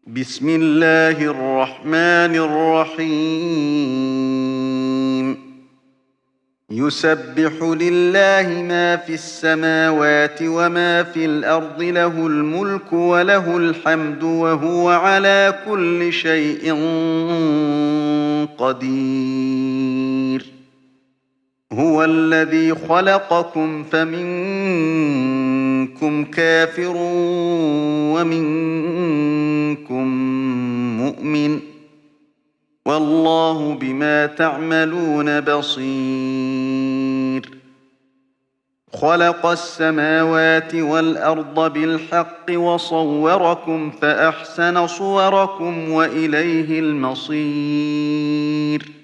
بسم الله الرحمن الرحيم يسبح لله ما في السماوات وما في الأرض له الملك وله الحمد وهو على كل شيء قدير هو الذي خلقكم فمنكم كافر ومنكم مؤمن والله بما تعملون بصير خلق السماوات والأرض بالحق وصوركم فأحسن صوركم وإليه المصير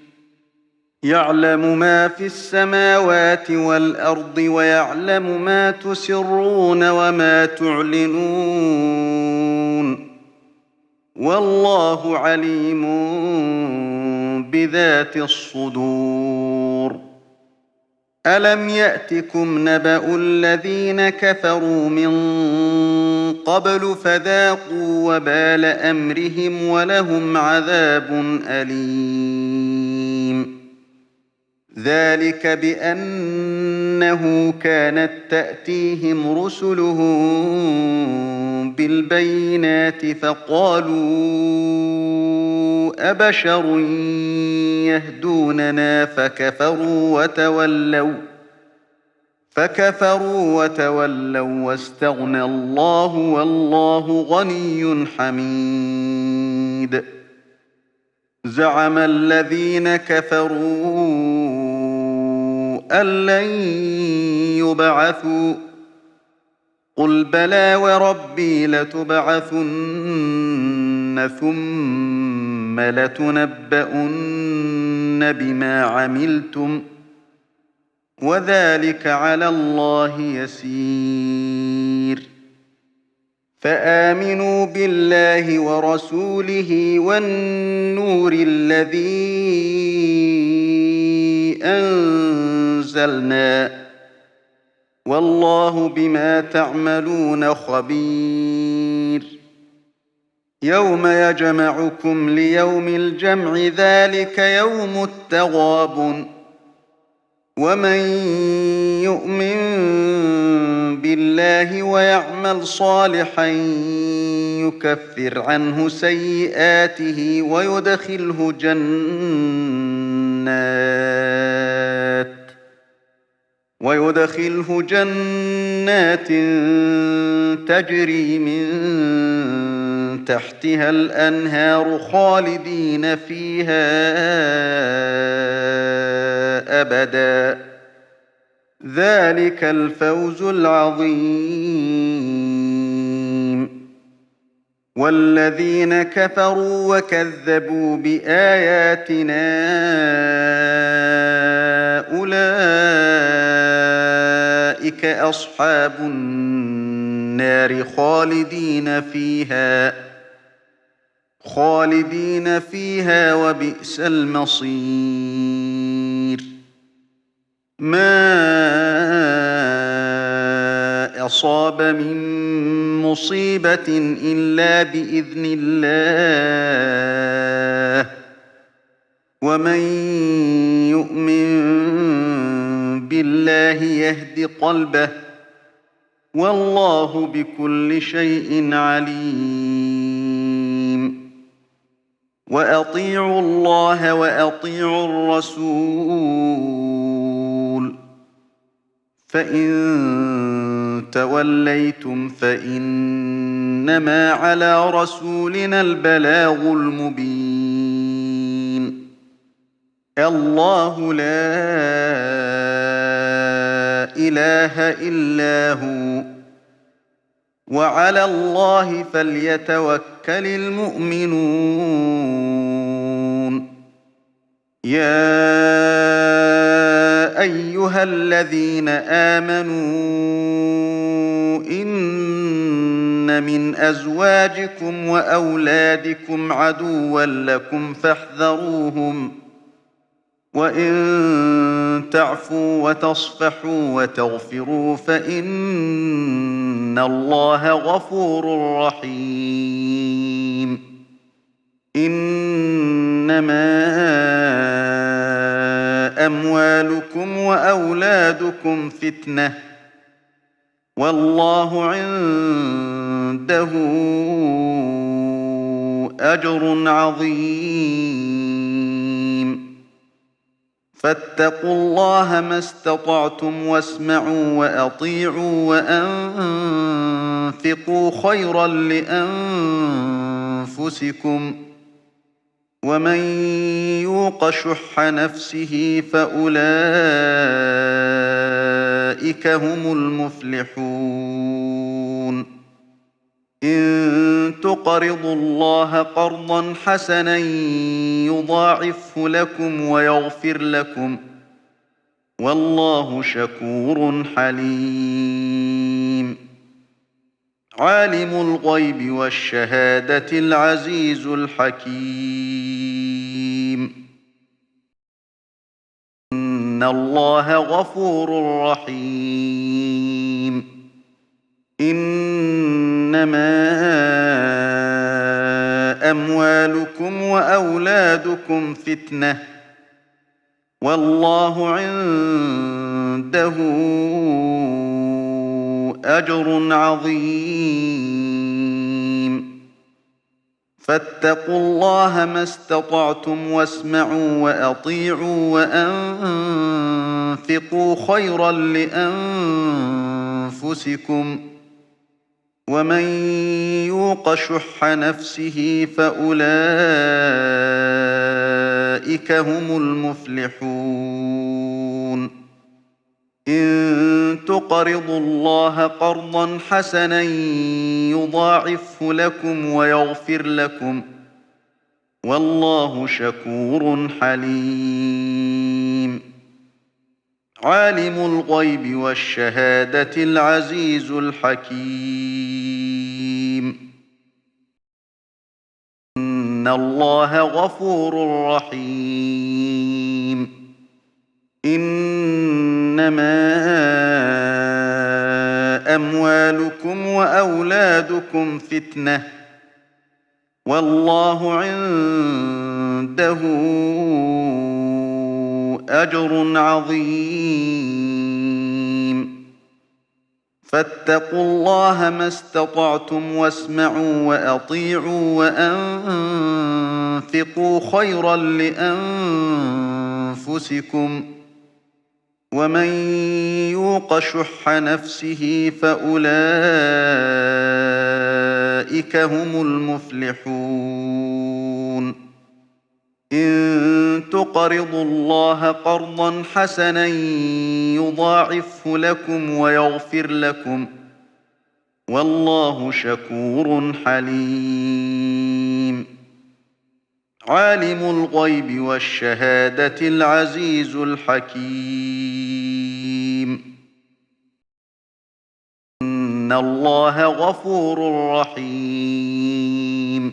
يعلم ما في السماوات والأرض ويعلم ما تسرون وما تعلنون والله عليم بذات الصدور ألم يأتكم نبأ الذين كفروا من قبل فذاقوا وبال أمرهم ولهم عذاب أليم ذلك بأنه كانت تأتيهم رسلهم بالبينات فقالوا أبشر يهدوننا فكفروا وتولوا واستغنى الله والله غني حميد زعم الذين كفروا أن لن يبعثوا قل بلى وربي لتبعثن ثم لتنبؤن بما عملتم وذلك على الله يسير فآمنوا بالله ورسوله والنور الذي أنزلنا والله بما تعملون خبير يوم يجمعكم ليوم الجمع ذلك يوم التغابن ومن يؤمن بالله ويعمل صالحا يكفر عنه سيئاته ويدخله جنات تجري من تحتها الأنهار خالدين فيها أبدا ذلك الفوز العظيم والذين كفروا وكذبوا بآياتنا أولئك أصحاب النار خالدين فيها وبئس المصير ما أصاب من مصيبة إلا بإذن الله ومن يؤمن بالله يهد قلبه والله بكل شيء عليم وأطيعوا الله وأطيعوا الرسول فإن توليتم فإنما على رسولنا البلاغ المبين الله لا إله إلا هو وعلى الله فليتوكل المؤمنون يا أيها الذين آمنوا إن من أزواجكم وأولادكم عدوا لكم فاحذروهم وإن تعفوا وتصفحوا وتغفروا فإن الله غفور رحيم إنما أموالكم وأولادكم فتنة والله عنده أجر عظيم فاتقوا الله ما استطعتم واسمعوا وأطيعوا وأنفقوا خيرا لأنفسكم ومن يوق شح نفسه فأولئك هم المفلحون إن تقرضوا الله قرضا حسنا يضاعفه لكم ويغفر لكم والله شكور حليم عالم الغيب والشهادة العزيز الحكيم إن الله غفور رحيم إنما أموالكم وأولادكم فتنة والله عنده أجر عظيم فاتقوا الله ما استطعتم واسمعوا وأطيعوا وأنفقوا خيرا لأنفسكم ومن يوق شح نفسه فأولئك هم المفلحون إن تقرضوا الله قرضا حسنا يضاعفه لكم ويغفر لكم والله شكور حليم عالم الغيب والشهادة العزيز الحكيم إن الله غفور رحيم إنما أموالكم وأولادكم فتنة والله عنده أجر عظيم فاتقوا الله ما استطعتم واسمعوا وأطيعوا وأنفقوا خيرا لأنفسكم ومن يوق شح نفسه فأولئك هم المفلحون إن تقرضوا الله قرضا حسنا يضاعفه لكم ويغفر لكم والله شكور حليم عالم الغيب والشهادة العزيز الحكيم إن الله غفور رحيم